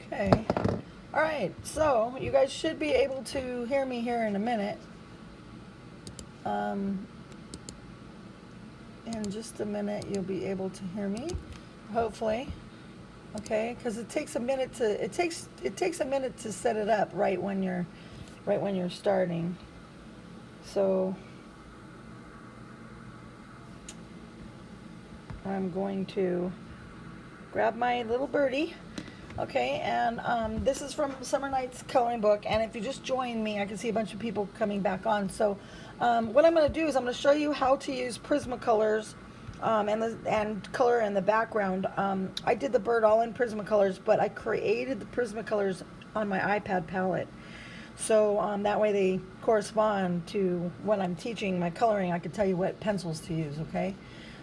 Okay. All right. So you guys should be able to hear me here in a minute. In just a minute, you'll be able to hear me, hopefully. Okay, because it takes a minute to it takes a minute to set it up right when you're starting. So I'm going to grab my little birdie. Okay, and this is from Summer Night's coloring book, and if you just join me, I can see a bunch of people coming back on. So what I'm going to do is I'm going to show you how to use Prismacolors and color in the background. I did the bird all in Prismacolors, but I created the Prismacolors on my iPad palette. So that way they correspond to when I'm teaching my coloring. I can tell you what pencils to use, okay?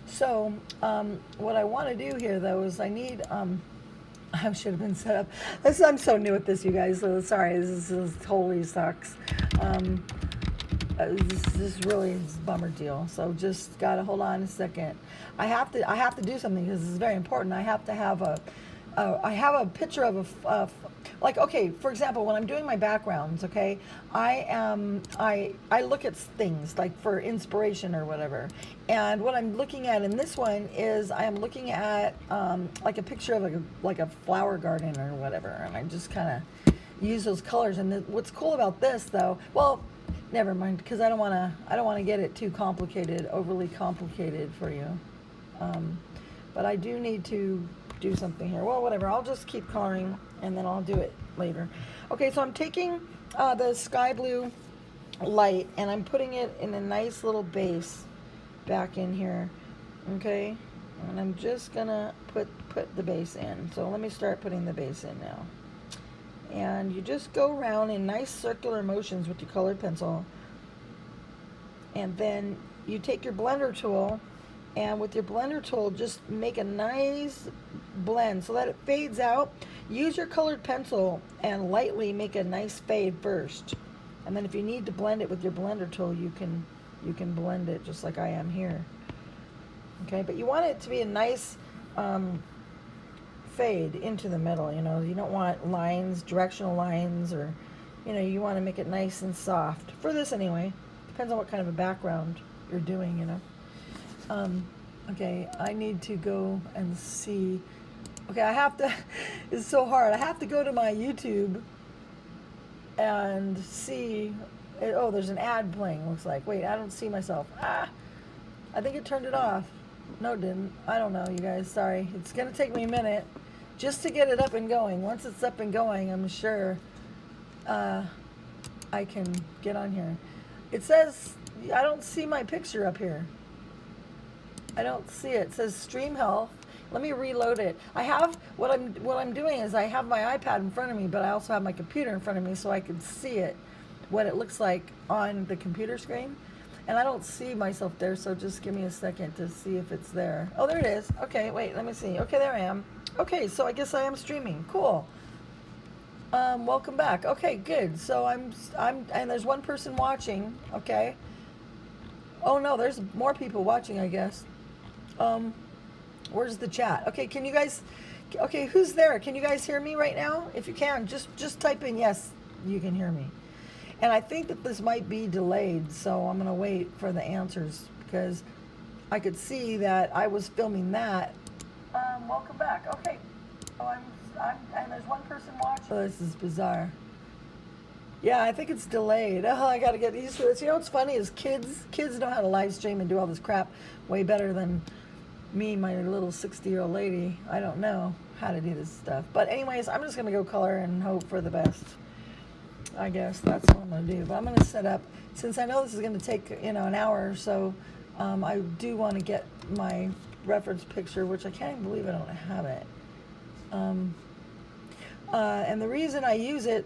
So what I want to do here, though, is I need... I should have been set up. I'm so new at this, you guys. So sorry, this totally sucks. This really is a bummer deal. So just gotta hold on a second. I have to do something because this is very important. I have to have a picture of like, okay, for example, when I'm doing my backgrounds, okay, I look at things like for inspiration or whatever, and what I'm looking at in this one is I am looking at like a picture of like a flower garden or whatever, and I just kind of use those colors. And what's cool about this, though, well, never mind, because I don't want to get it too complicated, overly complicated for you, but I do need to do something here. Well, whatever, I'll just keep coloring and then I'll do it later. Okay, so I'm taking the sky blue light and I'm putting it in a nice little base back in here. Okay, and I'm just gonna put the base in. So let me start putting the base in now. And you just go around in nice circular motions with your colored pencil, and then you take your blender tool, and with your blender tool just make a nice blend so that it fades out. Use your colored pencil and lightly make a nice fade first, and then if you need to blend it with your blender tool, you can blend it just like I am here. Okay, but you want it to be a nice fade into the middle. You don't want lines, directional lines, or you want to make it nice and soft for this anyway. Depends on what kind of a background you're doing. Okay, I need to go and see. Okay, I have to it's so hard. I have to go to my YouTube and see. Oh, there's an ad playing, looks like. Wait, I don't see myself. I think it turned it off. No, it didn't. I don't know, you guys. Sorry. It's going to take me a minute just to get it up and going. Once it's up and going, I'm sure I can get on here. It says, I don't see my picture up here. I don't see it. It says stream health. Let me reload it. I have, what I'm doing is I have my iPad in front of me, but I also have my computer in front of me so I can see it, what it looks like on the computer screen. And I don't see myself there, so just give me a second to see if it's there. Oh, there it is. Okay, wait, let me see. Okay, there I am. Okay, so I guess I am streaming. Cool. Welcome back. Okay, good. So I'm and there's one person watching. Okay. Oh no, there's more people watching, I guess. Where's the chat? Okay, can you guys? Okay, who's there? Can you guys hear me right now? If you can, just type in yes, you can hear me. And I think that this might be delayed, so I'm gonna wait for the answers because I could see that I was filming that. Welcome back. Okay. Oh, and there's one person watching. Oh, this is bizarre. Yeah, I think it's delayed. Oh, I gotta get used to this. What's funny is kids know how to live stream and do all this crap way better than me, my little 60-year-old lady. I don't know how to do this stuff. But anyways, I'm just gonna go color and hope for the best. I guess that's what I'm gonna do. But I'm gonna set up, since I know this is gonna take an hour or so. I do want to get my reference picture, which I can't even believe I don't have it. And the reason I use it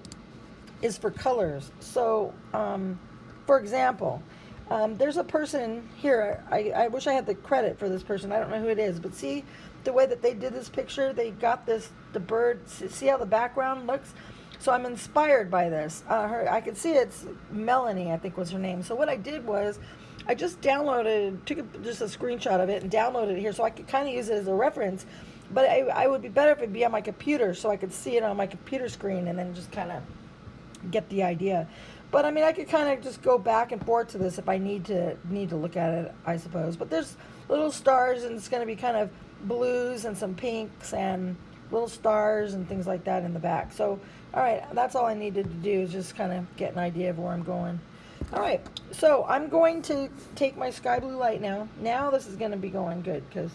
is for colors. So, for example, there's a person here. I wish I had the credit for this person. I don't know who it is, but see the way that they did this picture. They got the bird. See how the background looks. So I'm inspired by this. I could see it's Melanie, I think was her name. So what I did was I just downloaded, took just a screenshot of it and downloaded it here so I could kind of use it as a reference But I would be better if it'd be on my computer so I could see it on my computer screen and then just kind of get the idea. But I mean, I could kind of just go back and forth to this if I need to look at it, I suppose. But there's little stars, and it's going to be kind of blues and some pinks and little stars and things like that in the back. So, all right, that's all I needed to do is just kind of get an idea of where I'm going. All right, so I'm going to take my sky blue light now. Now this is going to be going good because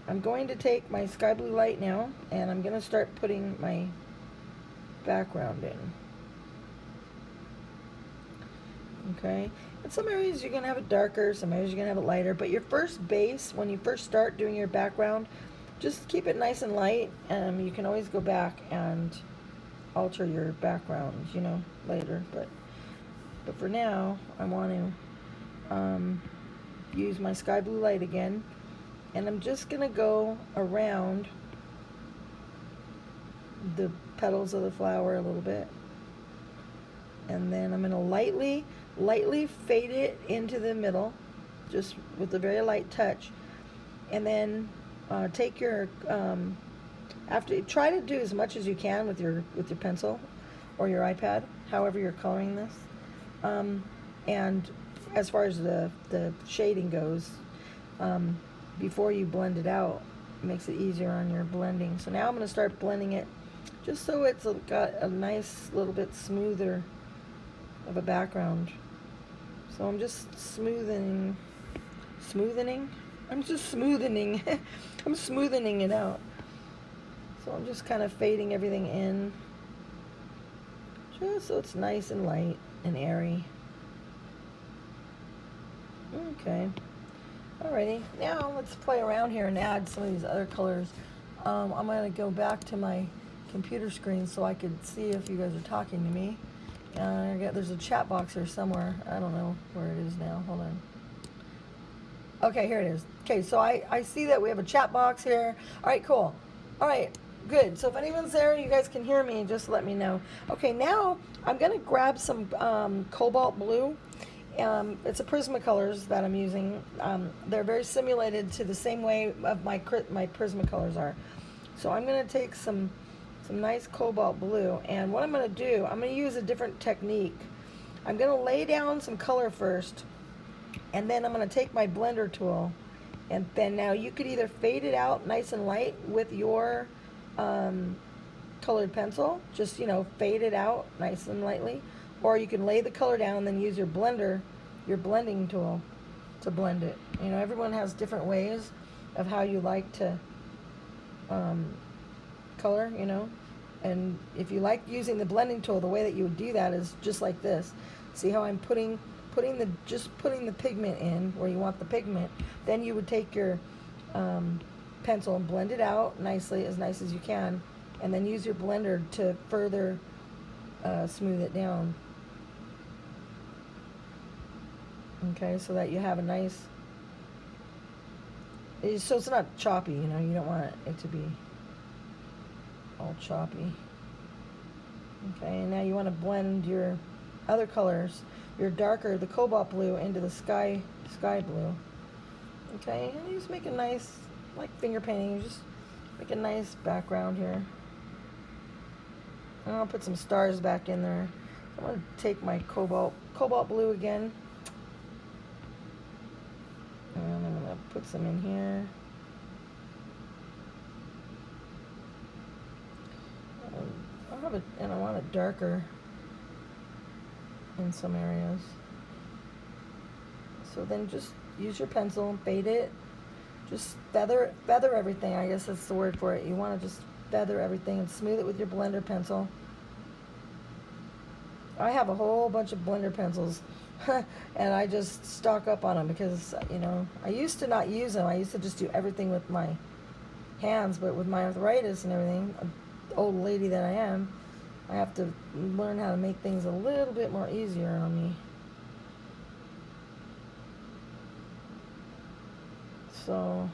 I'm going to take my sky blue light now, and I'm going to start putting my background in. Okay, in some areas you're going to have it darker, some areas you're going to have it lighter, but your first base, when you first start doing your background, just keep it nice and light. You can always go back and alter your background, you know, later, but for now, I want to use my sky blue light again, and I'm just going to go around the petals of the flower a little bit, and then I'm going to lightly fade it into the middle, just with a very light touch, and then take your after try to do as much as you can with your pencil or your iPad, however you're coloring this. And as far as the shading goes, before you blend it out, it makes it easier on your blending. So now I'm going to start blending it just so it's got a nice little bit smoother of a background. So I'm just smoothening. I'm just smoothening. I'm smoothening it out. So I'm just kind of fading everything in, just so it's nice and light and airy. Okay. Alrighty. Now let's play around here and add some of these other colors. I'm going to go back to my computer screen so I could see if you guys are talking to me. There's a chat box here somewhere. I don't know where it is now. Hold on. Okay, here it is. Okay, so I see that we have a chat box here. All right, cool. All right, good. So if anyone's there, you guys can hear me, just let me know. Okay, now I'm going to grab some cobalt blue. It's a Prismacolors that I'm using. They're very simulated to the same way of my Prismacolors are. So I'm going to take some nice cobalt blue, and what I'm going to do, I'm going to use a different technique. I'm going to lay down some color first, and then I'm going to take my blender tool, and then now you could either fade it out nice and light with your colored pencil, just, you know, fade it out nice and lightly, or you can lay the color down and then use your blending tool to blend it. You know, everyone has different ways of how you like to color, you know, and if you like using the blending tool, the way that you would do that is just like this. See how I'm putting the pigment in where you want the pigment. Then you would take your pencil and blend it out nicely, as nice as you can, and then use your blender to further smooth it down. Okay, so that you have a nice, so it's not choppy, you know, you don't want it to be all choppy. Okay, and now you want to blend your other colors, your darker, the cobalt blue, into the sky blue. Okay, and you just make a nice, like finger painting, you just make a nice background here. And I'll put some stars back in there. I'm going to take my cobalt blue again, and I'm going to put some in here. And I want it darker in some areas. So then just use your pencil and fade it. Just feather everything, I guess that's the word for it. You want to just feather everything and smooth it with your blender pencil. I have a whole bunch of blender pencils and I just stock up on them because, you know, I used to not use them. I used to just do everything with my hands, but with my arthritis and everything, old lady that I am, I have to learn how to make things a little bit more easier on me. So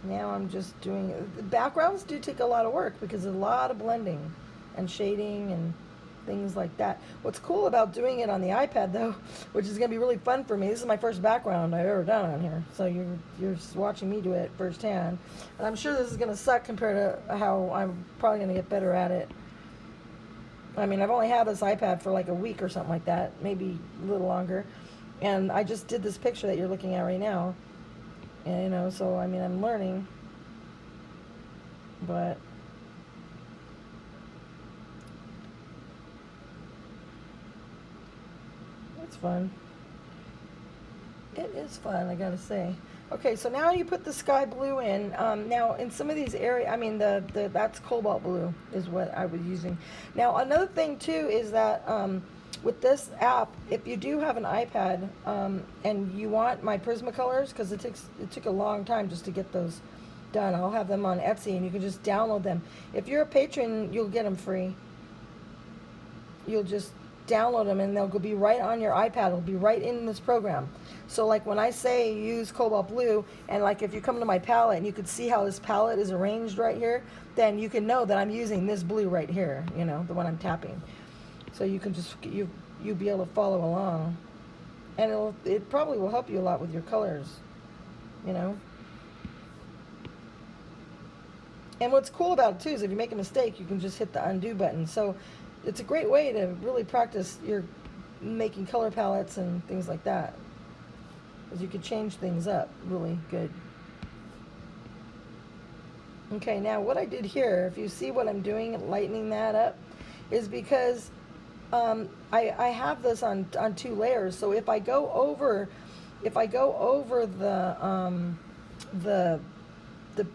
now I'm just doing, the backgrounds do take a lot of work because there's a lot of blending and shading and things like that. What's cool about doing it on the iPad though, which is going to be really fun for me, this is my first background I've ever done on here, so you're just watching me do it firsthand, and I'm sure this is going to suck compared to how I'm probably going to get better at it. I mean, I've only had this iPad for like a week or something like that, maybe a little longer, and I just did this picture that you're looking at right now, and you know, so I mean, I'm learning, but it's fun. It is fun, I gotta say. Okay, so now you put the sky blue in. Now in some of these areas, I mean that's cobalt blue is what I was using. Now another thing too is that with this app, if you do have an iPad and you want my Prismacolors, because it took a long time just to get those done. I'll have them on Etsy and you can just download them. If you're a patron, you'll get them free. You'll just download them and they'll be right on your iPad. It'll be right in this program. So like when I say use cobalt blue, and like if you come to my palette and you can see how this palette is arranged right here, then you can know that I'm using this blue right here, you know, the one I'm tapping. So you can just, you'll be able to follow along. And it probably will help you a lot with your colors, you know. And what's cool about it too is if you make a mistake, you can just hit the undo button. So it's a great way to really practice your making color palettes and things like that, because you could change things up really good. Okay, now what I did here, if you see what I'm doing, lightening that up, is because I have this on 2 layers. So if I go over the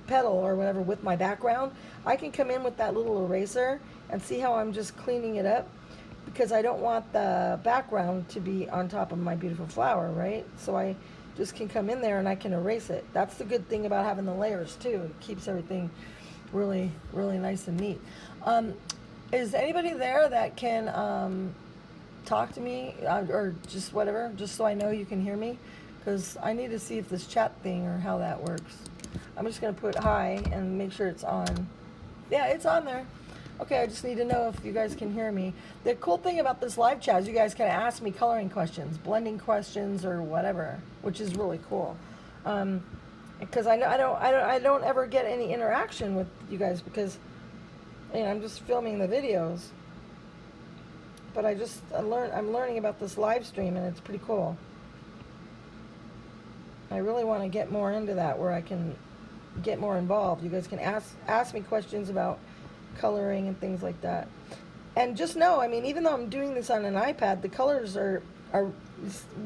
petal or whatever with my background, I can come in with that little eraser and see how I'm just cleaning it up, because I don't want the background to be on top of my beautiful flower, right? So I just can come in there and I can erase it. That's the good thing about having the layers too. It keeps everything really, really nice and neat. Is anybody there that can talk to me or just whatever, just so I know you can hear me? Because I need to see if this chat thing or how that works. I'm just going to put hi and make sure it's on. Yeah, it's on there. Okay, I just need to know if you guys can hear me. The cool thing about this live chat is you guys can ask me coloring questions, blending questions, or whatever, which is really cool. Because I don't ever get any interaction with you guys because, you know, I'm just filming the videos. But I'm learning about this live stream, and it's pretty cool. I really want to get more into that, where I can get more involved. You guys can ask me questions about coloring and things like that. And just know, I mean, even though I'm doing this on an iPad, the colors are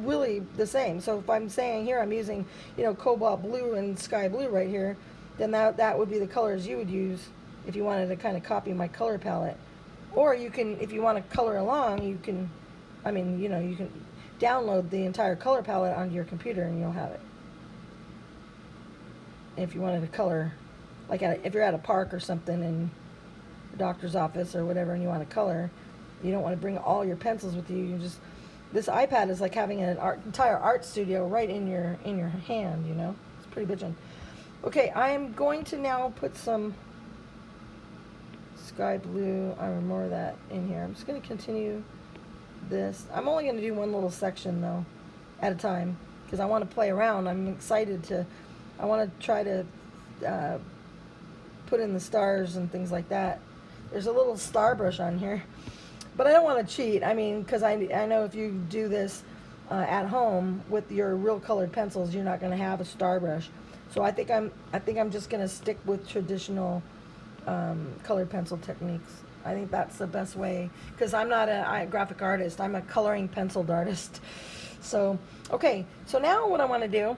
really the same. So if I'm saying here I'm using, you know, cobalt blue and sky blue right here, then that would be the colors you would use if you wanted to kind of copy my color palette. Or you can, if you want to color along, you can, I mean, you know, you can download the entire color palette onto your computer and you'll have it. If you wanted to color, like if you're at a park or something in a doctor's office or whatever, and you want to color, you don't want to bring all your pencils with you. You just, this iPad is like having an entire art studio right in your hand. You know, it's pretty bitchin'. Okay, I am going to now put some sky blue or more of that in here. I'm just going to continue this. I'm only going to do one little section though, at a time, because I want to play around. I'm excited to. I want to try to put in the stars and things like that. There's a little star brush on here, but I don't want to cheat. I mean, because I know if you do this at home with your real colored pencils, you're not going to have a star brush. So I think I'm just going to stick with traditional colored pencil techniques. I think that's the best way, because I'm not a graphic artist. I'm a coloring penciled artist. So okay, so now what I want to do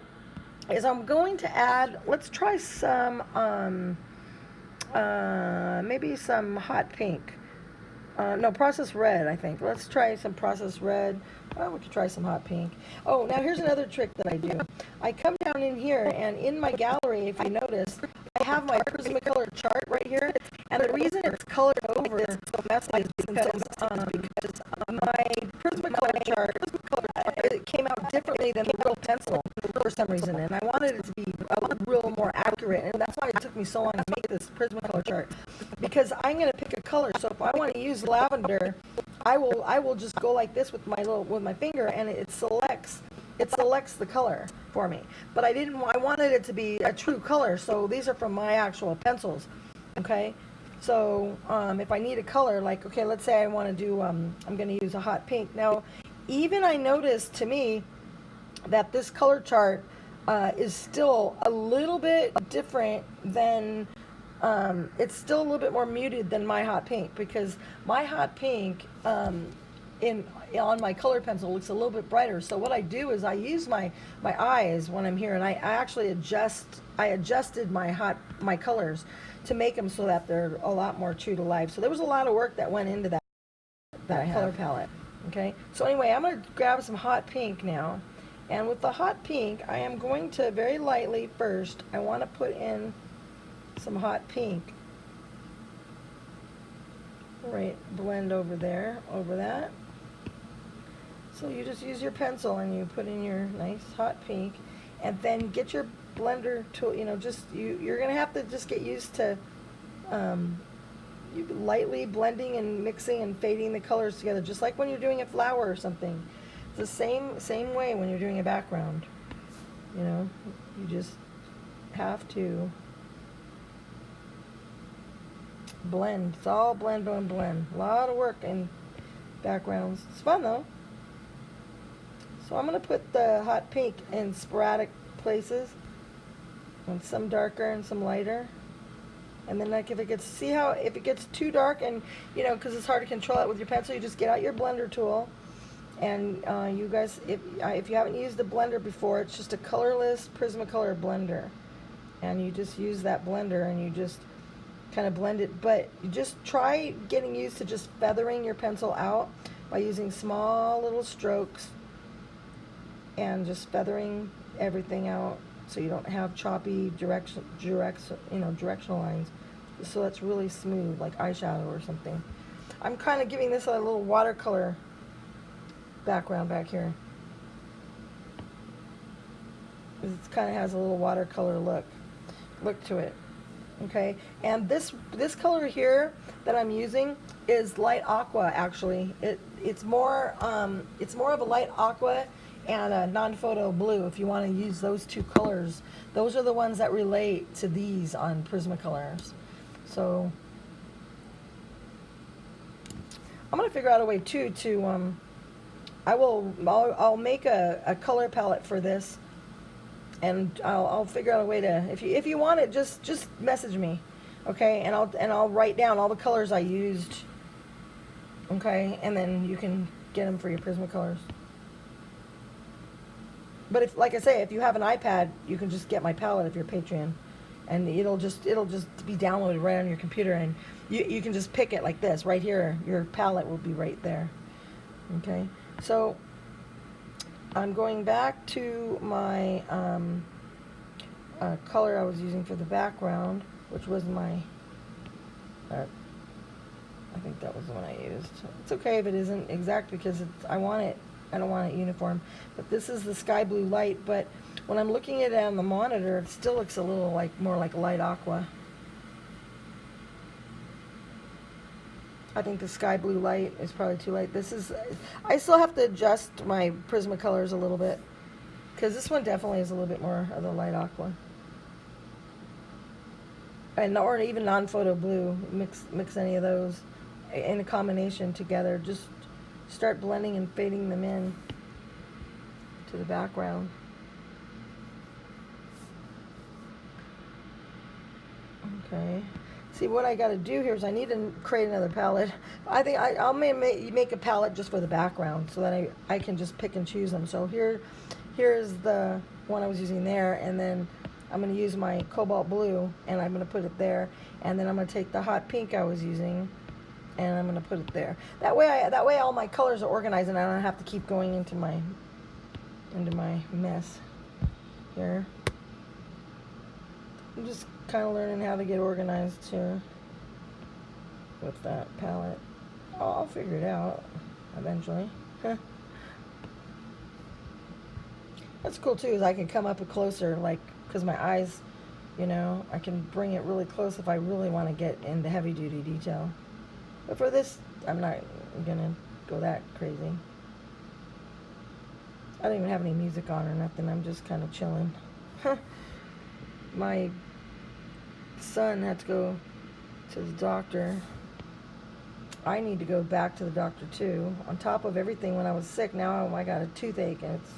is I'm going to add, let's try some, maybe some hot pink. No, processed red, I think. Let's try some processed red. Oh, we could try some hot pink. Oh, now here's another trick that I do. I come down in here, and in my gallery, if you notice, I have my Prismacolor chart right here. And the reason it's colored over so messy is because my Prismacolor chart, it came out differently than the real pencil for some reason. And I wanted it to be a real more accurate. And that's why it took me so long to make this Prismacolor chart. Because I'm going to pick a color. So if I want to use lavender, I will just go like this with my finger, and it selects the color for me. But I wanted it to be a true color, so these are from my actual pencils. Okay, so if I need a color, like, okay, let's say I want to do I'm going to use a hot pink. Now, even I noticed to me that this color chart is still a little bit different than it's still a little bit more muted than my hot pink, because my hot pink on my color pencil looks a little bit brighter. So what I do is I use my eyes when I'm here, and I actually adjusted my colors to make them so that they're a lot more true to life. So there was a lot of work that went into that color palette. Okay, so anyway, I'm going to grab some hot pink now, and with the hot pink I am going to very lightly first, I want to put in some hot pink, right, blend over there, over that. So you just use your pencil and you put in your nice hot pink, and then get your blender tool, you know, just you're gonna have to just get used to lightly blending and mixing and fading the colors together, just like when you're doing a flower or something. It's the same way when you're doing a background. You know, you just have to blend. It's all blend, blend, blend. A lot of work in backgrounds. It's fun though. So I'm going to put the hot pink in sporadic places, and some darker and some lighter. And then, like, if it gets too dark, and you know, because it's hard to control it with your pencil, you just get out your blender tool. And you guys, if you haven't used the blender before, it's just a colorless Prismacolor blender, and you just use that blender and you just kind of blend it. But you just try getting used to just feathering your pencil out by using small little strokes and just feathering everything out, so you don't have choppy directional lines. So that's really smooth, like eyeshadow or something. I'm kind of giving this a little watercolor background back here. It kind of has a little watercolor look to it. Okay, and this color here that I'm using is light aqua. Actually, it's more of a light aqua and a non-photo blue. If you want to use those two colors, those are the ones that relate to these on Prismacolors. So I'm gonna figure out a way too to I'll make a color palette for this, and I'll figure out a way to, if you want it, just message me, okay, and I'll write down all the colors I used, okay, and then you can get them for your Prismacolors. But if, like I say, if you have an iPad, you can just get my palette if you're Patreon, and it'll just be downloaded right on your computer, and you can just pick it like this right here. Your palette will be right there. Okay, so I'm going back to my color I was using for the background, which was my I think that was the one I used. It's okay if it isn't exact, because I don't want it uniform. But this is the sky blue light, but when I'm looking at it on the monitor, it still looks a little more like light aqua. I think the sky blue light is probably too light. I still have to adjust my Prismacolors a little bit, because this one definitely is a little bit more of the light aqua. And or even non-photo blue. Mix any of those in a combination together. Just start blending and fading them in to the background. Okay. See, what I got to do here is I need to create another palette. I think I'll make a palette just for the background, so that I can just pick and choose them. So here's the one I was using there, and then I'm going to use my cobalt blue, and I'm going to put it there, and then I'm going to take the hot pink I was using, and I'm going to put it there. That way all my colors are organized, and I don't have to keep going into my mess here. I'm just kind of learning how to get organized here with that palette. I'll figure it out eventually. What's cool too is I can come up closer, like, because my eyes, you know, I can bring it really close if I really want to get into heavy duty detail. But for this, I'm not gonna go that crazy. I don't even have any music on or nothing. I'm just kind of chilling. My son had to go to the doctor. I need to go back to the doctor too. On top of everything, when I was sick, now I got a toothache and it's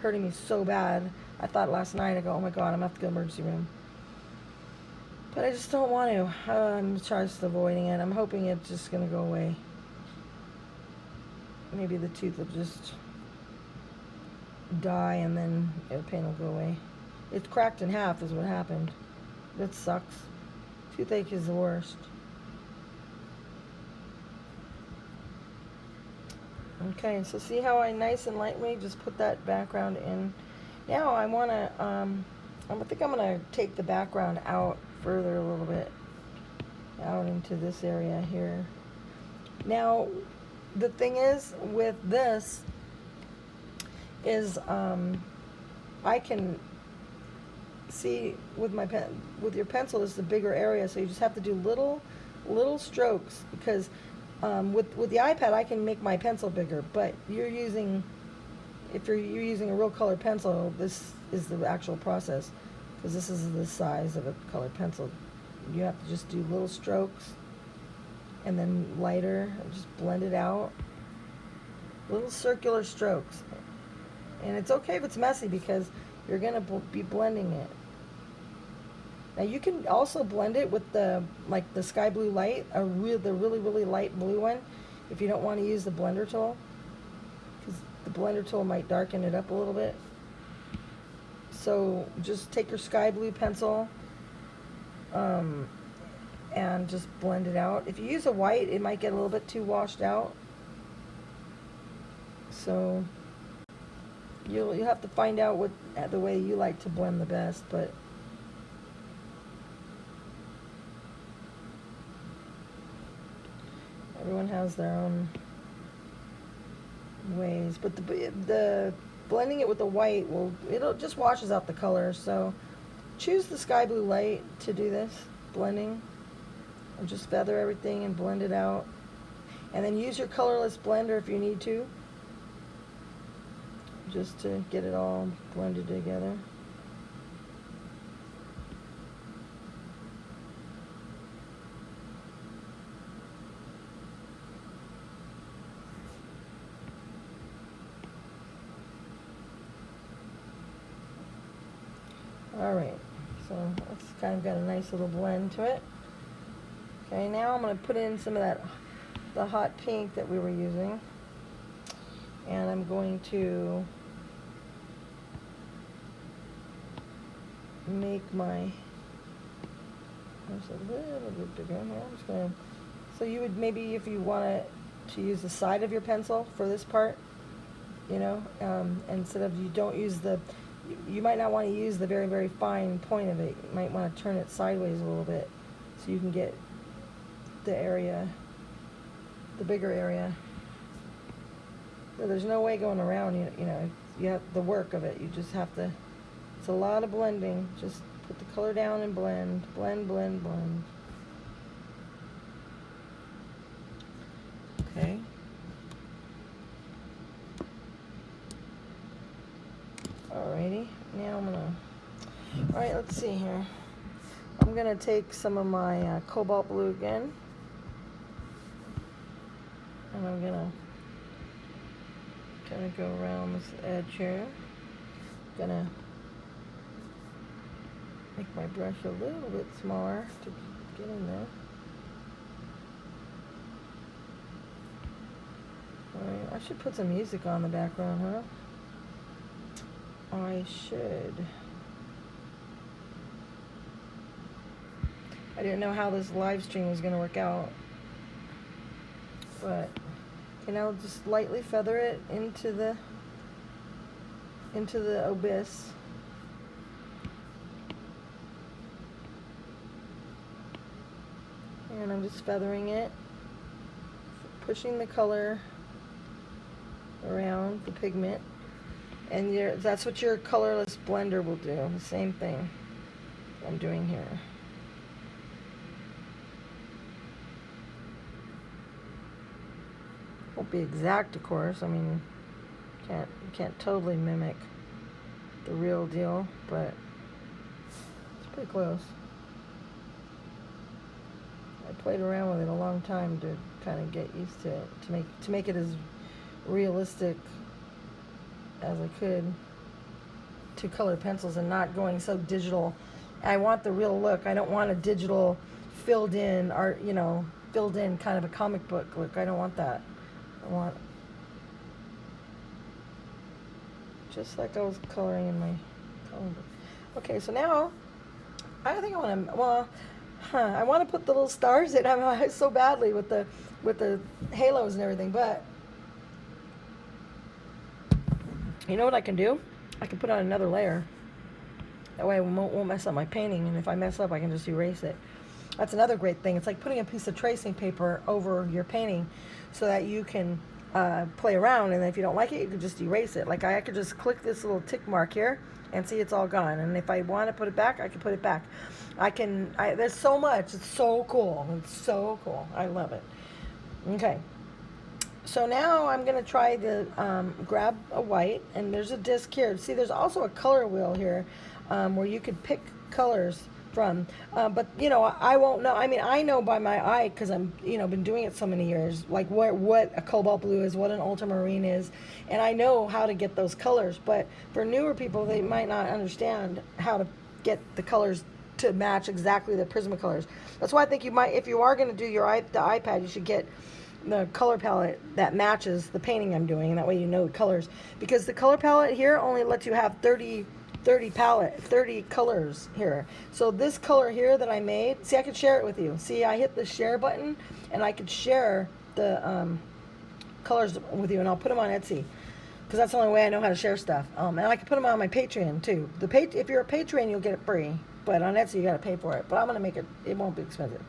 hurting me so bad. I thought last night, I go, oh my God, I'm going to have to go to the emergency room. But I just don't want to. I'm just avoiding it. I'm hoping it's just going to go away. Maybe the tooth will just die and then the pain will go away. It's cracked in half is what happened. That sucks. Toothache is the worst. Okay, so see how I nice and lightly just put that background in. Now I want to, I think I'm going to take the background out further a little bit, out into this area here. Now, the thing is with this is I can see with my pen, with your pencil, this is a bigger area, so you just have to do little strokes, because with the iPad I can make my pencil bigger, but if you're using a real colored pencil, this is the actual process, because this is the size of a colored pencil. You have to just do little strokes and then lighter, and just blend it out. Little circular strokes. And it's okay if it's messy, because you're going to be blending it. Now you can also blend it with the sky blue light, the really light blue one, if you don't want to use the blender tool, because the blender tool might darken it up a little bit. So just take your sky blue pencil and just blend it out. If you use a white, it might get a little bit too washed out. So you'll have to find out the way you like to blend the best, but everyone has their own ways. But the blending it with the white it just washes out the color. So choose the sky blue light to do this blending, and just feather everything and blend it out. And then use your colorless blender if you need to, just to get it all blended together. Alright, so it's kind of got a nice little blend to it. Okay, now I'm going to put in some of the hot pink that we were using. And I'm going to make my, there's a little bit bigger here. I'm just going to, so you would maybe, if you want to use the side of your pencil for this part, instead of, you might not want to use the very fine point of it. You might want to turn it sideways a little bit so you can get the area, the bigger area. So there's no way going around, you have the work of it. You just have to, it's a lot of blending. Just put the color down and blend. Okay. Alrighty, now alright, let's see here. I'm gonna take some of my cobalt blue again, and I'm gonna kind of go around this edge here. Gonna make my brush a little bit smaller to get in there. Alright, I should put some music on the background, huh? I should. I didn't know how this live stream was going to work out, but okay, now just lightly feather it into the abyss. And I'm just feathering it, pushing the color around the pigment. And that's what your colorless blender will do. The same thing I'm doing here. Won't be exact, of course. I mean, you can't totally mimic the real deal, but it's pretty close. I played around with it a long time to kind of get used to it, to make it as realistic as I could. 2 color pencils and not going so digital. I want the real look. I don't want a digital filled in art, filled in kind of a comic book look. I don't want that. I want just like I was coloring in my comic book. Okay, so now I think I want to, well, I want to put the little stars in. I'm so badly with the halos and everything, but you know what I can do? I can put on another layer. That way I won't mess up my painting, and if I mess up, I can just erase it. That's another great thing. It's like putting a piece of tracing paper over your painting so that you can play around, and if you don't like it, you can just erase it. Like I could just click this little tick mark here and see it's all gone, and if I want to put it back, I can put it back. There's so much. It's so cool. It's so cool. I love it. Okay. So now I'm going to try to grab a white, and there's a disc here. See, there's also a color wheel here where you could pick colors from, but I won't know. I mean, I know by my eye because I'm been doing it so many years, like what a cobalt blue is, what an ultramarine is, and I know how to get those colors. But for newer people, they might not understand how to get the colors to match exactly the Prismacolors. That's why I think you might, if you are going to do the iPad, you should get the color palette that matches the painting I'm doing, and that way you know the colors, because the color palette here only lets you have 30 colors here. So this color here that I made, see, I could share it with you. See, I hit the share button and I could share the colors with you, and I'll put them on Etsy because that's the only way I know how to share stuff. And I can put them on my Patreon too. If you're a Patreon, you'll get it free, but on Etsy you got to pay for it. But I'm gonna make it won't be expensive.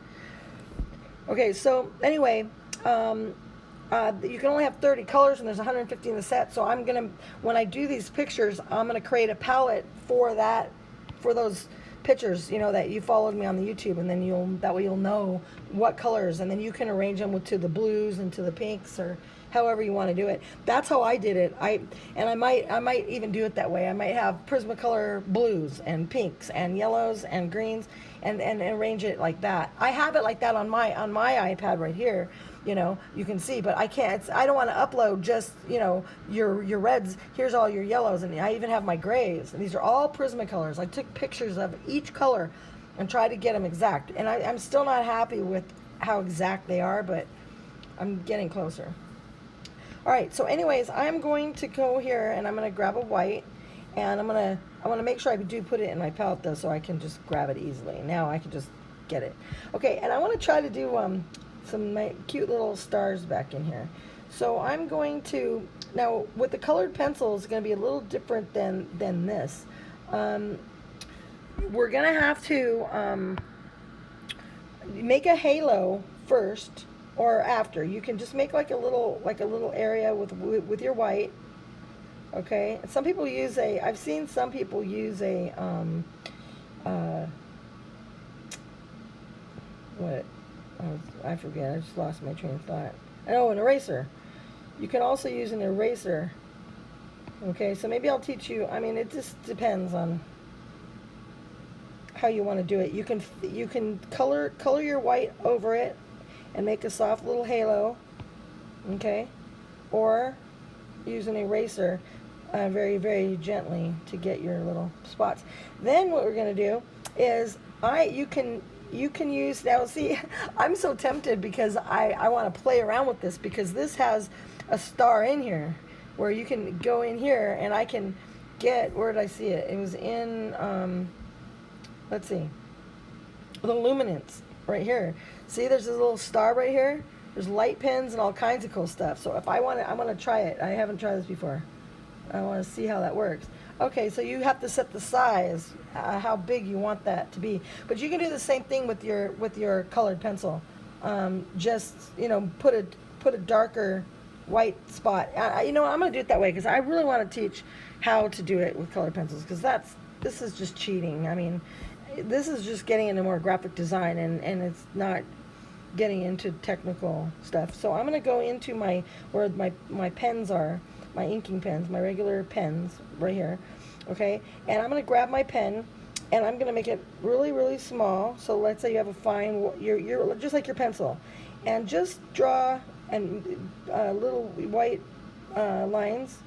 Okay, so anyway, you can only have 30 colors, and there's 150 in the set. So I'm gonna, when I do these pictures, I'm gonna create a palette for those pictures, that you followed me on the YouTube, and then that way you'll know what colors, and then you can arrange them to the blues and to the pinks, or however you want to do it. That's how I did it. I might even do it that way. I might have Prismacolor blues and pinks and yellows and greens, and arrange it like that. I have it like that on my iPad right here. You can see, but I can't. I don't want to upload just your reds. Here's all your yellows, and I even have my grays. And these are all Prismacolors. I took pictures of each color and tried to get them exact. And I'm still not happy with how exact they are, but I'm getting closer. All right. So, anyways, I'm going to go here and I'm going to grab a white, and I want to make sure I do put it in my palette though, so I can just grab it easily. Now I can just get it. Okay, and I want to try to do some cute little stars back in here. So I'm going to, now with the colored pencil, it's going to be a little different than this. We're going to have to make a halo first or after. You can just make like a little area with your white. Okay, some people use I've seen some people use what? Oh, I forget. I just lost my train of thought. Oh, an eraser. You can also use an eraser. Okay, so maybe I'll teach you. I mean, it just depends on how you want to do it. You can color your white over it and make a soft little halo. Okay, or use an eraser very, very gently to get your little spots. Then what we're going to do is you can use, now see, I'm so tempted because I want to play around with this, because this has a star in here where you can go in here and I can get, where did I see it? It was in, let's see, the luminance right here. See, there's this little star right here. There's light pens and all kinds of cool stuff. So if I want to try it. I haven't tried this before. I want to see how that works. Okay, so you have to set the size, how big you want that to be. But you can do the same thing with your colored pencil. Just put a darker white spot. I'm going to do it that way because I really want to teach how to do it with colored pencils, because this is just cheating. I mean, this is just getting into more graphic design, and it's not. getting into technical stuff. So I'm going to go into where my pens are, my inking pens, my regular pens right here. Okay, and I'm going to grab my pen and I'm going to make it really, really small. So let's say you have a fine, you're just like your pencil, and just draw and little white lines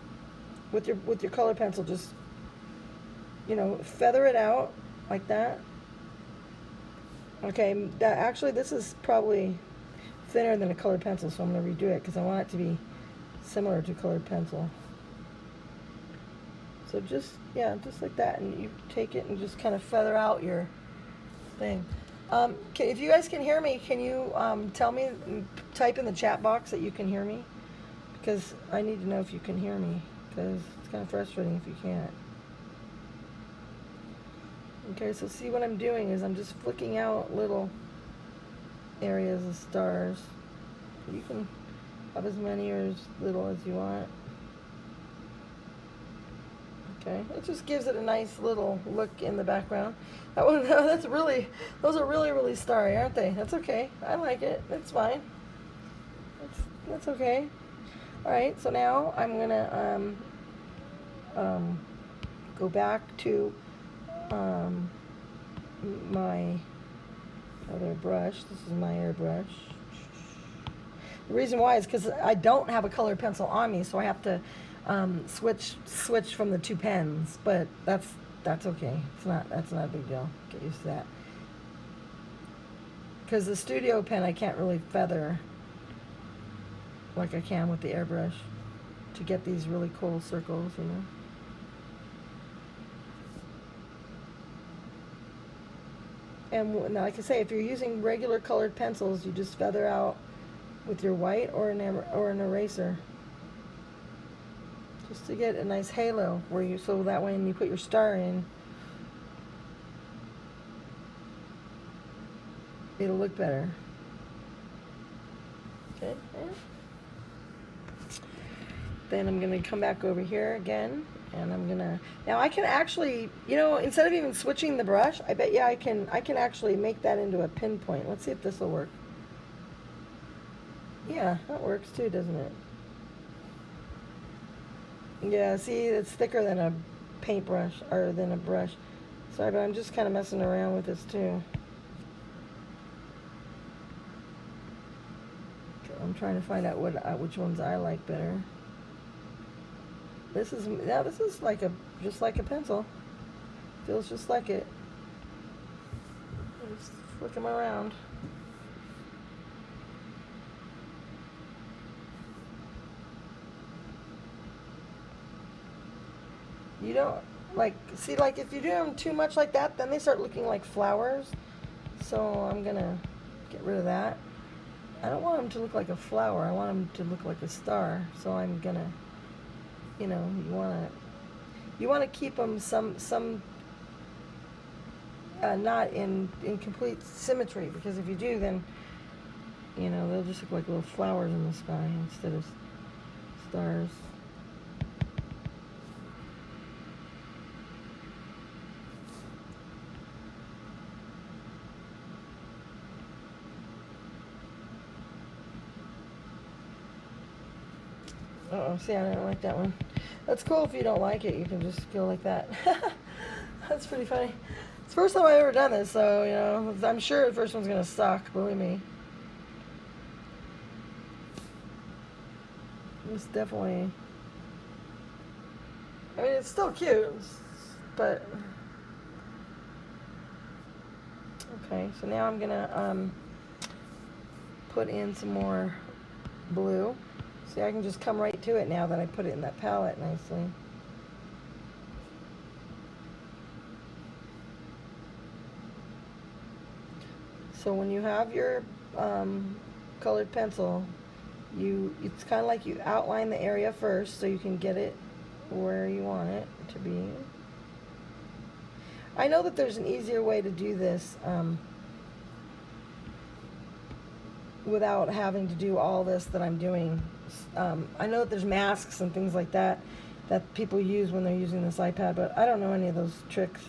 with your color pencil. Just, you know, feather it out like that. Okay, actually this is probably thinner than a colored pencil, so I'm going to redo it because I want it to be similar to colored pencil. So just, yeah, just like that, and you take it and just kind of feather out your thing. Okay, if you guys can hear me, can you tell me, type in the chat box that you can hear me? Because I need to know if you can hear me, because it's kind of frustrating if you can't. Okay, so see what I'm doing is I'm just flicking out little areas of stars. You can have as many or as little as you want. Okay, it just gives it a nice little look in the background. That one, those are really, really starry, aren't they? That's okay. I like it. It's fine. That's okay. All right, so now I'm gonna go back to my other brush. This is my airbrush. The reason why is because I don't have a colored pencil on me, so I have to switch from the two pens. But that's okay. That's not a big deal. Get used to that. Because the studio pen I can't really feather like I can with the airbrush to get these really cool circles, you know. And like I say, if you're using regular colored pencils, you just feather out with your white or an eraser, just to get a nice halo so that when you put your star in, it'll look better. Okay. Then I'm gonna come back over here again. And I'm gonna, now I can actually, you know, instead of even switching the brush, I bet you I can actually make that into a pinpoint. Let's see if this will work. Yeah, that works too, doesn't it? Yeah, see, it's thicker than a paintbrush, or than a brush. Sorry, but I'm just kind of messing around with this too. I'm trying to find out which ones I like better. This is like just like a pencil. Feels just like it. Just flick them around. You don't see, like if you do them too much like that, then they start looking like flowers. So I'm gonna get rid of that. I don't want them to look like a flower. I want them to look like a star. So I'm gonna, you know, you wanna keep them some not in complete symmetry, because if you do, then, you know, they'll just look like little flowers in the sky instead of stars. Uh-oh, see, I don't like that one. That's cool if you don't like it. You can just go like that. That's pretty funny. It's the first time I've ever done this, so, you know, I'm sure the first one's going to suck, believe me. It's definitely... I mean, it's still cute, but... Okay, so now I'm going to put in some more blue. See, I can just come right to it now that I put it in that palette nicely. So when you have your colored pencil, it's kind of like you outline the area first so you can get it where you want it to be. I know that there's an easier way to do this without having to do all this that I'm doing. I know that there's masks and things like that that people use when they're using this iPad, but I don't know any of those tricks.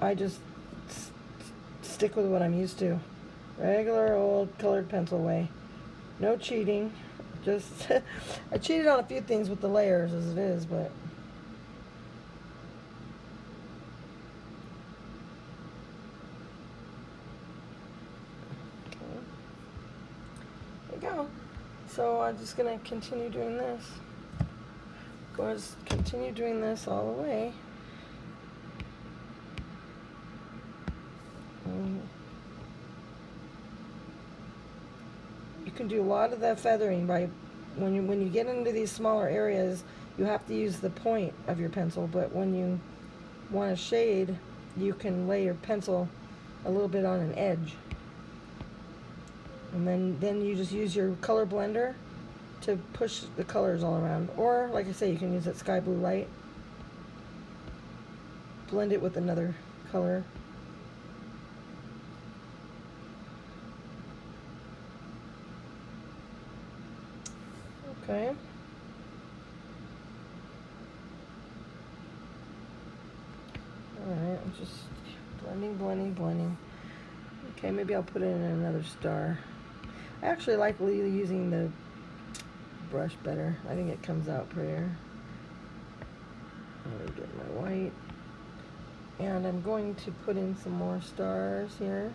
I just stick with what I'm used to. Regular old colored pencil way. No cheating. Just, I cheated on a few things with the layers as it is, but. Okay. There you go. So I'm just going to continue doing this. Go ahead, continue doing this all the way. You can do a lot of that feathering by when you get into these smaller areas, you have to use the point of your pencil, but when you want to shade, you can lay your pencil a little bit on an edge. And then you just use your color blender to push the colors all around. Or, like I say, you can use that sky blue light. Blend it with another color. Okay. Alright, I'm just blending, blending, blending. Okay, maybe I'll put in another star. I actually like using the brush better. I think it comes out prettier. Let me get my white. And I'm going to put in some more stars here.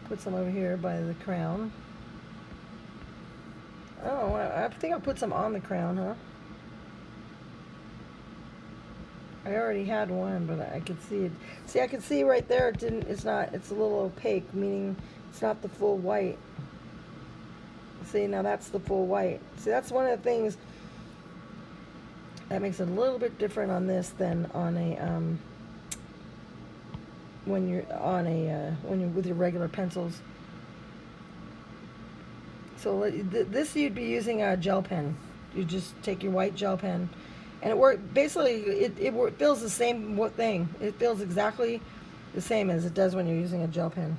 Put some over here by the crown. Oh, I think I'll put some on the crown, huh? I already had one, but I could see it. See, I could see right there. It didn't. It's not. It's a little opaque, meaning it's not the full white. See, now that's the full white. See, that's one of the things that makes it a little bit different on this than on a when you're with your regular pencils. So this you'd be using a gel pen. You just take your white gel pen, and it feels the same thing. It feels exactly the same as it does when you're using a gel pen.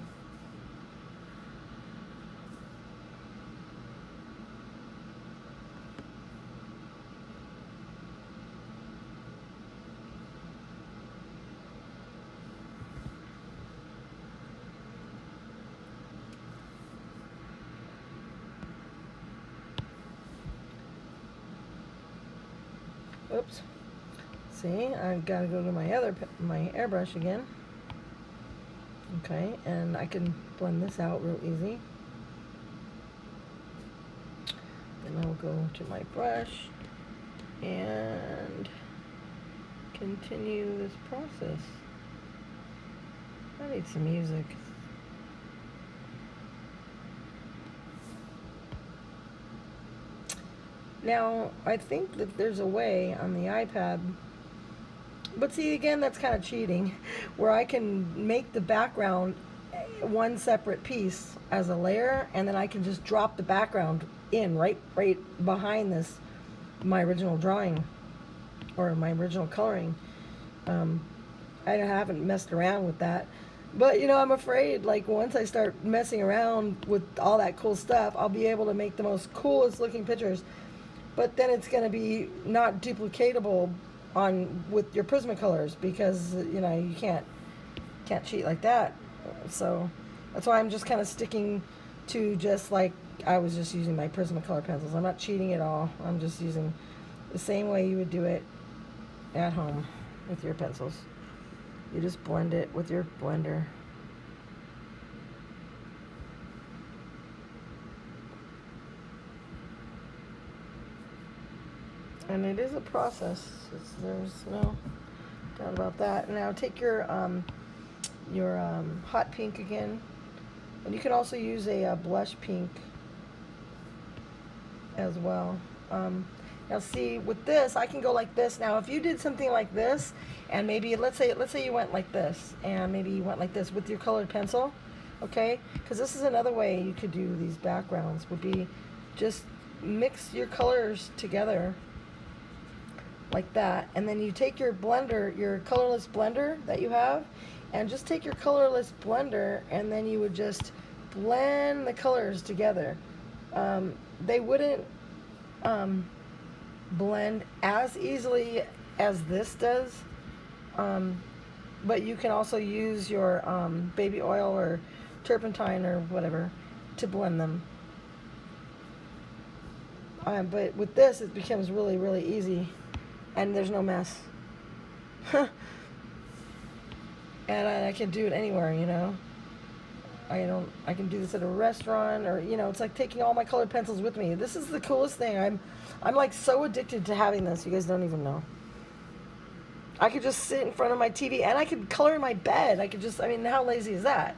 Oops. See, I've got to go to my airbrush again. Okay, and I can blend this out real easy. Then I'll go to my brush and continue this process. I need some music. Now, I think that there's a way on the iPad, but see, again, that's kind of cheating, where I can make the background one separate piece as a layer, and then I can just drop the background in right behind my original drawing, or my original coloring. I haven't messed around with that. But, I'm afraid, like, once I start messing around with all that cool stuff, I'll be able to make the most coolest looking pictures. But then it's going to be not duplicatable with your Prismacolors, because you can't cheat like that. So that's why I'm just kind of sticking to just like I was just using my Prismacolor pencils. I'm not cheating at all. I'm just using the same way you would do it at home with your pencils. You just blend it with your blender. And it is a process. There's no doubt about that. Now take your hot pink again, and you can also use a blush pink as well. Now see, with this, I can go like this. Now, if you did something like this, and maybe let's say you went like this, and maybe you went like this with your colored pencil, okay? Because this is another way you could do these backgrounds. Would be just mix your colors together like that, and then you take your blender, your colorless blender that you have, and just take your colorless blender, and then you would just blend the colors together. They wouldn't blend as easily as this does, but you can also use your baby oil or turpentine or whatever to blend them. But with this, it becomes really, really easy, and there's no mess. And I can do it anywhere, you know. I can do this at a restaurant, or you know, it's like taking all my colored pencils with me. This is the coolest thing. I'm like so addicted to having this. You guys don't even know. I could just sit in front of my TV and I could color in my bed. I could just, I mean, how lazy is that?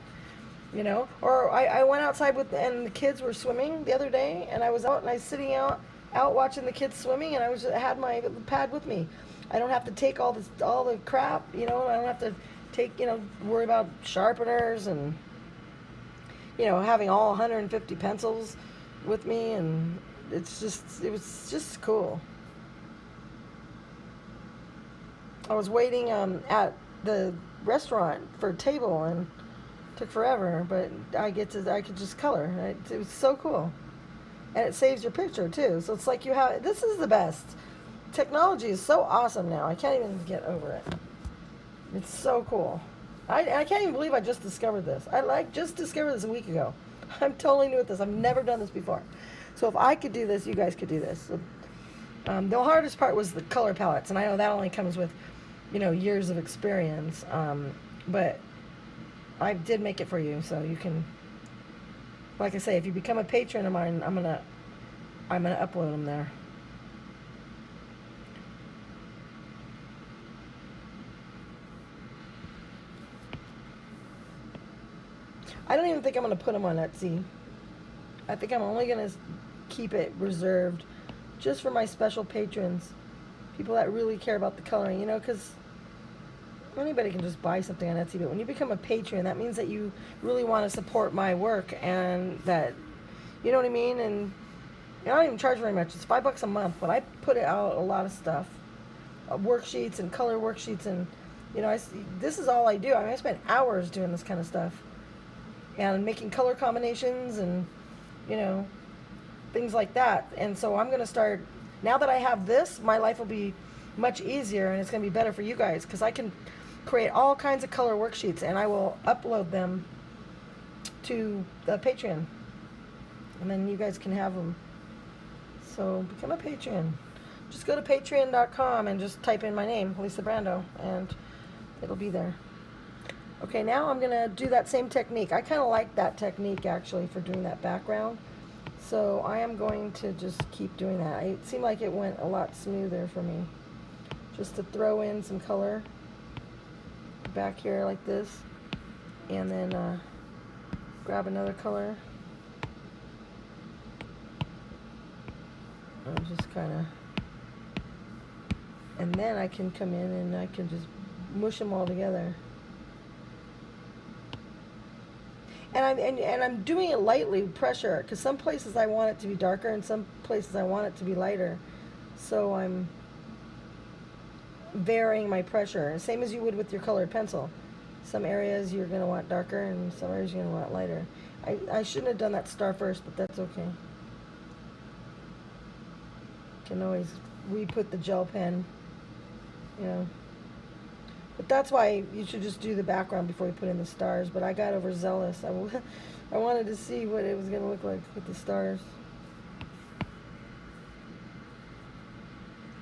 You know? Or I went outside and the kids were swimming the other day, and I was out and I was sitting out watching the kids swimming, and I had my pad with me. I don't have to take all the crap, you know. I don't have to take, you know, worry about sharpeners and, you know, having all 150 pencils with me, and it was just cool. I was waiting at the restaurant for a table, and it took forever, but I could just color. It was so cool. And it saves your picture too. So it's like this is the best. Technology is so awesome now. I can't even get over it. It's so cool. I can't even believe I just discovered this. I just discovered this a week ago. I'm totally new at this. I've never done this before. So if I could do this, you guys could do this. So, the hardest part was the color palettes, and I know that only comes with, you know, years of experience. But I did make it for you, so you can. Like I say, if you become a patron of mine, I'm gonna upload them there. I don't even think I'm going to put them on Etsy. I think I'm only going to keep it reserved just for my special patrons, people that really care about the coloring, you know, because anybody can just buy something on Etsy, but when you become a patron, that means that you really want to support my work, and that, you know what I mean? And I don't even charge very much. It's $5 a month, but I put out a lot of stuff, worksheets and color worksheets, and, you know, this is all I do. I mean, I spend hours doing this kind of stuff. And making color combinations and, you know, things like that. And so I'm going to start, now that I have this, my life will be much easier, and it's going to be better for you guys, because I can create all kinds of color worksheets, and I will upload them to the Patreon, and then you guys can have them. So become a patron. Just go to patreon.com and just type in my name, Lisa Brando, and it'll be there. Okay, now I'm going to do that same technique. I kind of like that technique, actually, for doing that background. So I am going to just keep doing that. It seemed like it went a lot smoother for me. Just to throw in some color back here like this. And then grab another color. And just kind of... And then I can come in and I can just mush them all together. And I'm doing it lightly, pressure, because some places I want it to be darker and some places I want it to be lighter. So I'm varying my pressure, same as you would with your colored pencil. Some areas you're going to want darker, and some areas you're going to want lighter. I shouldn't have done that star first, but that's okay. Can always re-put the gel pen, you know. But that's why you should just do the background before you put in the stars. But I got overzealous. I wanted to see what it was going to look like with the stars.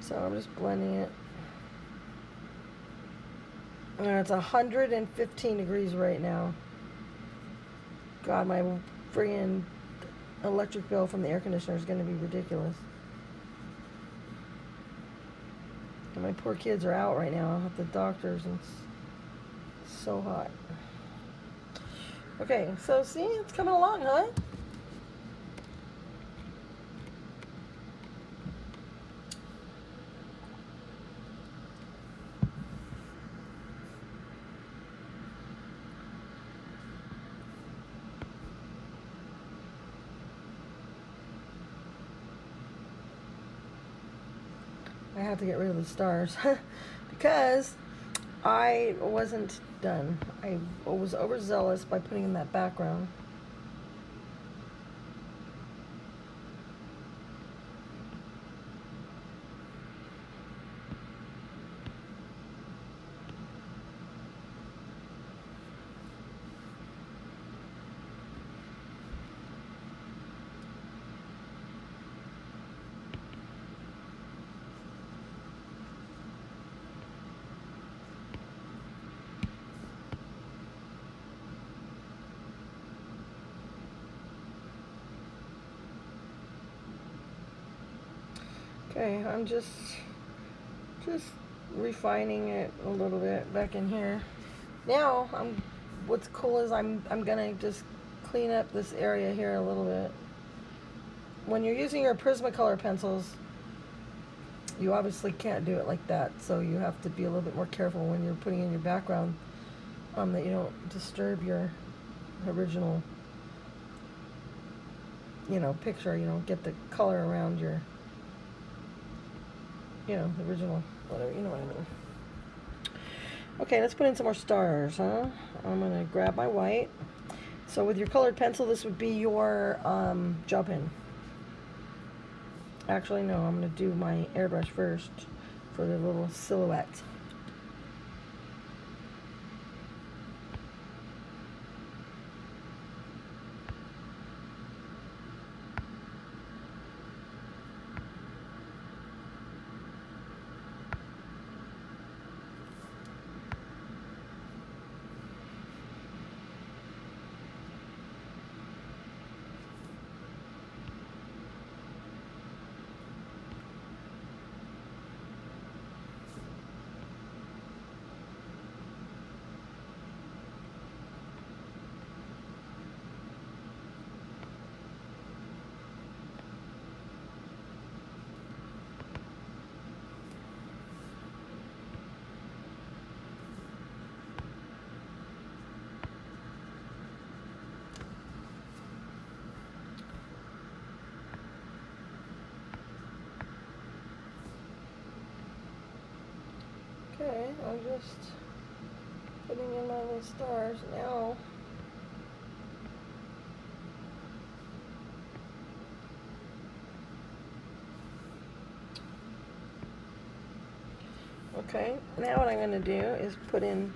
So I'm just blending it. And it's 115 degrees right now. God, my friggin' electric bill from the air conditioner is going to be ridiculous. And my poor kids are out right now at the doctor's, and it's so hot. Okay, so see, it's coming along, huh? I have to get rid of the stars because I wasn't done. I was overzealous by putting in that background. Okay, I'm just refining it a little bit back in here. Now, what's cool is I'm gonna just clean up this area here a little bit. When you're using your Prismacolor pencils, you obviously can't do it like that, so you have to be a little bit more careful when you're putting in your background, that you don't disturb your original, picture. You don't get the color around your, the original, whatever, you know what I mean. Okay, let's put in some more stars, huh? I'm gonna grab my white. So with your colored pencil, this would be your gel pen. Actually, no, I'm going to do my airbrush first for the little silhouette. Okay, I'm just putting in my little stars now. Okay, now what I'm going to do is put in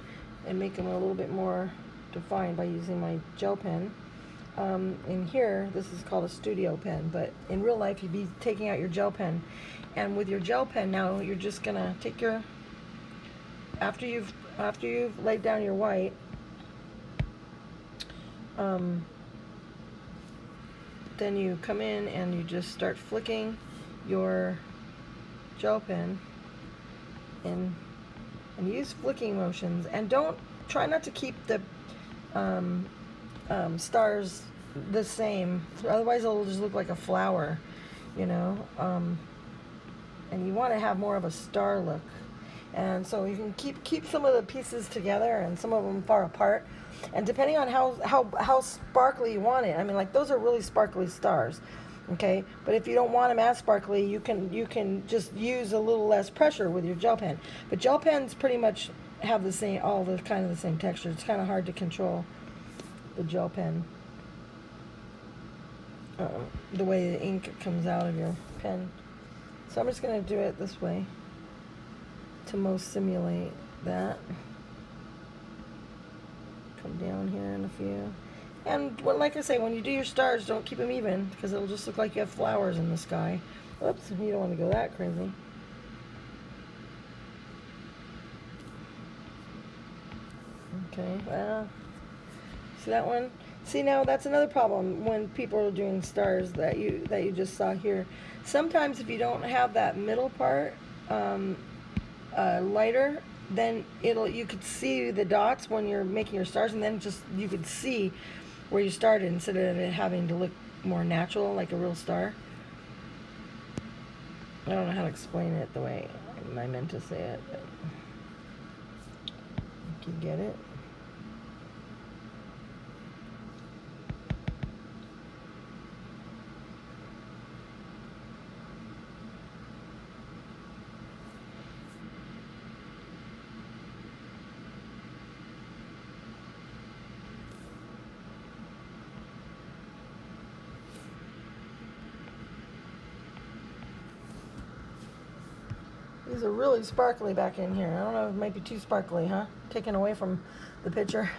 and make them a little bit more defined by using my gel pen. In here, this is called a studio pen, but in real life you'd be taking out your gel pen, and with your gel pen now you're just going to take your, after you've laid down your white, then you come in and you just start flicking your gel pen and use flicking motions, and try not to keep the stars the same, otherwise it'll just look like a flower, and you want to have more of a star look. And so you can keep some of the pieces together and some of them far apart, and depending on how sparkly you want it. I mean, like, those are really sparkly stars, okay? But if you don't want them as sparkly, you can just use a little less pressure with your gel pen. But gel pens pretty much have the same, kind of the same texture. It's kind of hard to control the gel pen, the way the ink comes out of your pen. So I'm just going to do it this way to most simulate that. Come down here in a few. And like I say, when you do your stars, don't keep them even, because it'll just look like you have flowers in the sky. Oops, you don't want to go that crazy. Okay, well, see that one? See, now that's another problem when people are doing stars that you just saw here. Sometimes if you don't have that middle part lighter, then you could see the dots when you're making your stars, and then you could see where you started instead of it having to look more natural, like a real star. I don't know how to explain it the way I meant to say it, but you get it. These are really sparkly back in here. I don't know, it might be too sparkly, huh? Taken away from the picture.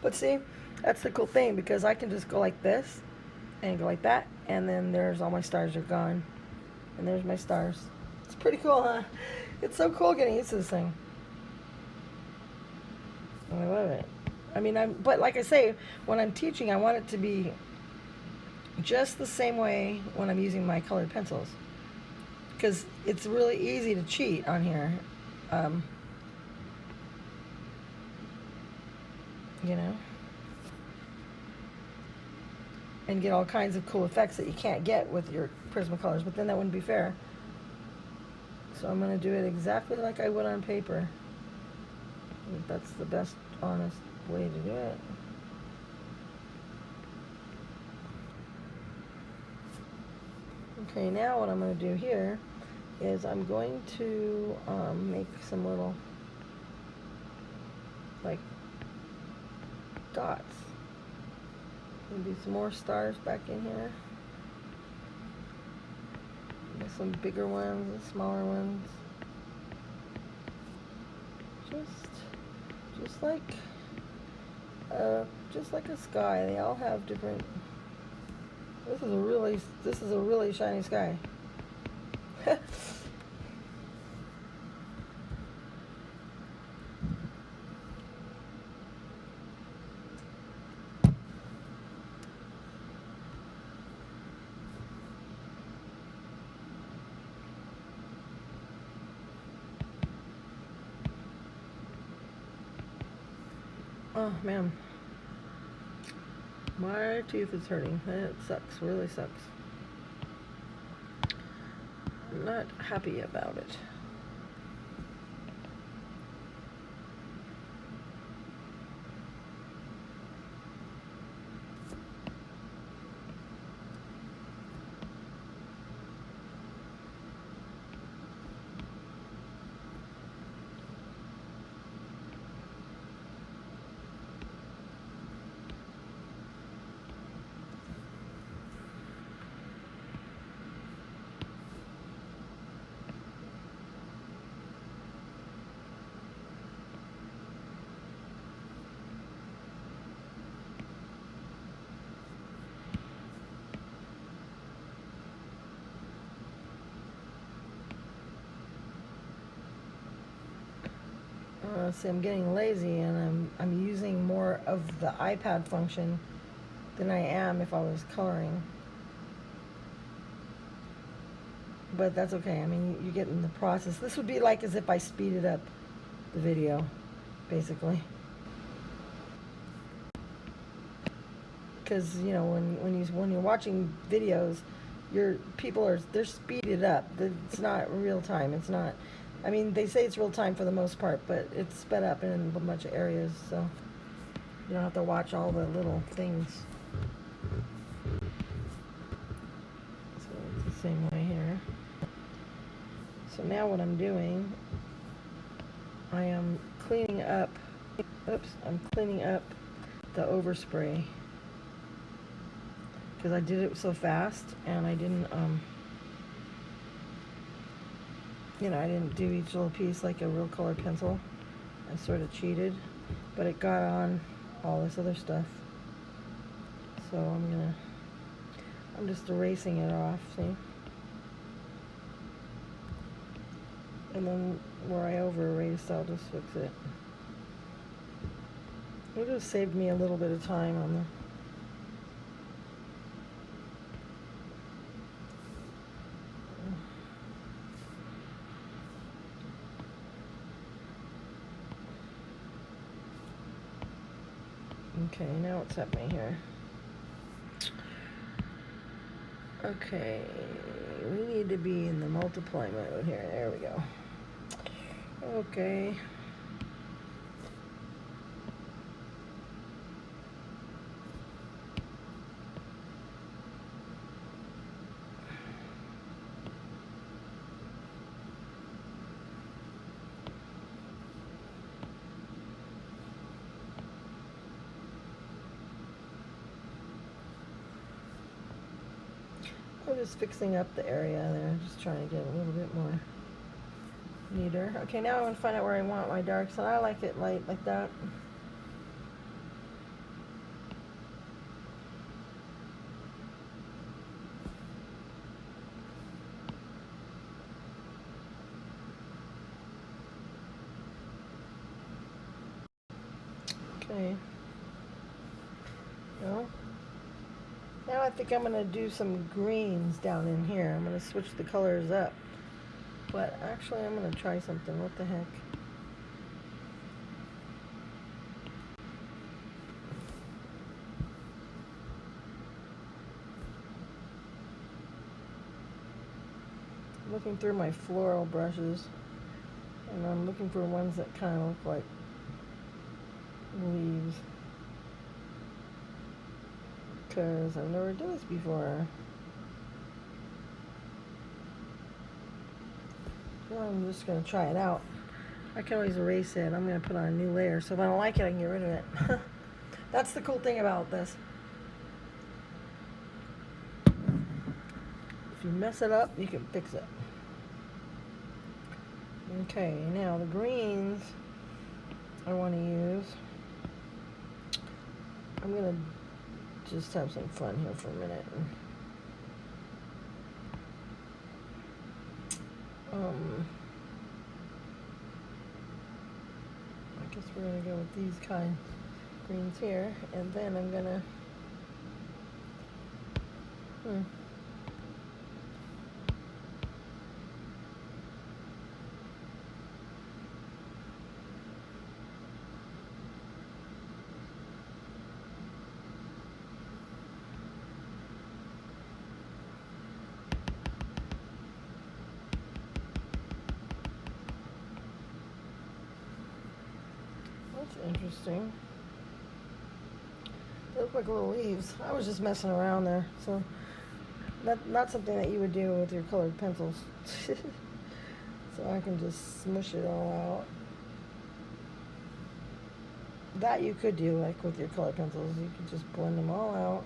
But see, that's the cool thing, because I can just go like this and go like that, and then there's all my stars are gone. And there's my stars. It's pretty cool, huh? It's so cool getting used to this thing. I love it. I mean, but like I say, when I'm teaching, I want it to be just the same way when I'm using my colored pencils. because it's really easy to cheat on here. You know, and get all kinds of cool effects that you can't get with your Prismacolors, but then that wouldn't be fair. So I'm going to do it exactly like I would on paper. I think that's the best, honest way to do it. Okay, now what I'm going to do here is I'm going to make some little, like, dots. Maybe some more stars back in here. Maybe some bigger ones and smaller ones. Just like a sky. They all have different. This is a really shiny sky. Oh man, my tooth is hurting. It sucks, really sucks. I'm not happy about it. See, I'm getting lazy, and I'm using more of the iPad function than I am if I was coloring. But that's okay. I mean, you get in the process. This would be like as if I speeded up the video, basically. Because you know, when you're watching videos, they're speeded up. It's not real time. It's not. I mean, they say it's real time for the most part, but it's sped up in a bunch of areas, so you don't have to watch all the little things. So it's the same way here. So now what I'm doing, I am cleaning up, I'm cleaning up the overspray. Because I did it so fast, and I didn't, I didn't do each little piece like a real color pencil. I sort of cheated, but it got on all this other stuff. So I'm just erasing it off, see? And then where I over erased, I'll just fix it. It just saved me a little bit of time on the Okay, now what's happening here? Okay, we need to be in the multiply mode here. There we go. Okay. I'm just fixing up the area there, just trying to get a little bit more neater. Okay, now I want to find out where I want my darks, and I like it light like that. Okay. Well, now I think I'm going to do some greens down in here. I'm going to switch the colors up But actually, I'm going to try something. What the heck? Looking through my floral brushes, and I'm looking for ones that kind of look like leaves, because I've never done this before. Well, I'm just going to try it out. I can always erase it. I'm going to put on a new layer, so if I don't like it, I can get rid of it. That's the cool thing about this. If you mess it up, you can fix it. Okay, now the greens I want to use. I'm going to just have some fun here for a minute. I guess we're going to go with these kind of greens here, and then I'm going to interesting. They look like little leaves. I was just messing around there, so not something that you would do with your colored pencils. So I can just smush it all out. That you could do like with your colored pencils. You could just blend them all out.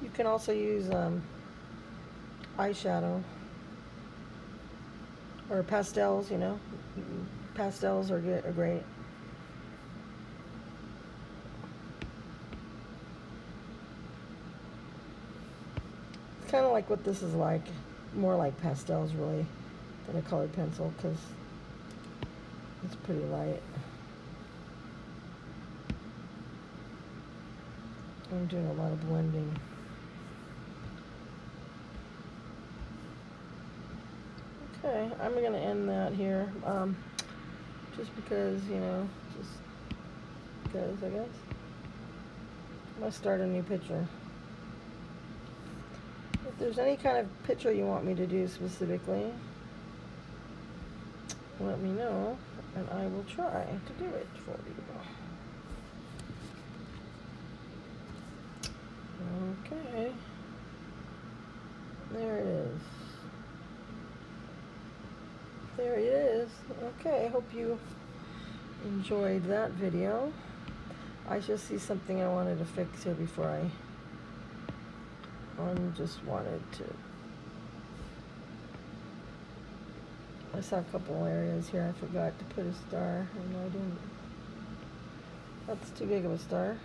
You can also use eyeshadow or pastels, you know. Pastels are great. It's kind of like what this is like, more like pastels really than a colored pencil, because it's pretty light. I'm doing a lot of blending. Okay, I'm going to end that here, just because, you know, just because, I guess. I'm going to start a new picture. If there's any kind of picture you want me to do specifically, let me know, and I will try to do it for you. Okay. There it is. There it is. Okay, I hope you enjoyed that video. I just see something I wanted to fix here before I just wanted to. I saw a couple areas here I forgot to put a star, and I didn't. That's too big of a star.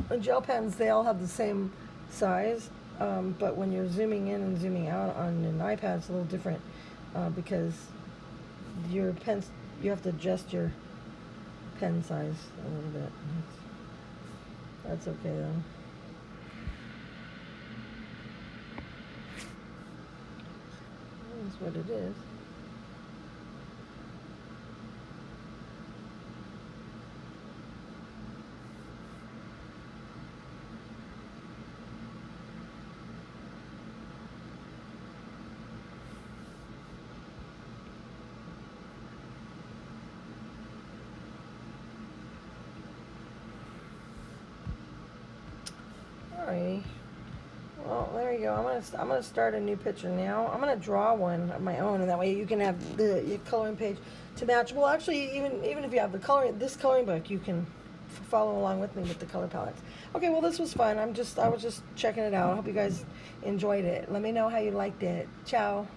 The gel pens, they all have the same size, but when you're zooming in and zooming out on an iPad, it's a little different, because your pens, you have to adjust your pen size a little bit. That's okay though. That's what it is. Alrighty. Well, there you go. I'm gonna start a new picture now. I'm gonna draw one of my own, and that way you can have your coloring page to match. Well, actually, even if you have this coloring book, you can follow along with me with the color palettes. Okay. Well, this was fun. I was just checking it out. I hope you guys enjoyed it. Let me know how you liked it. Ciao.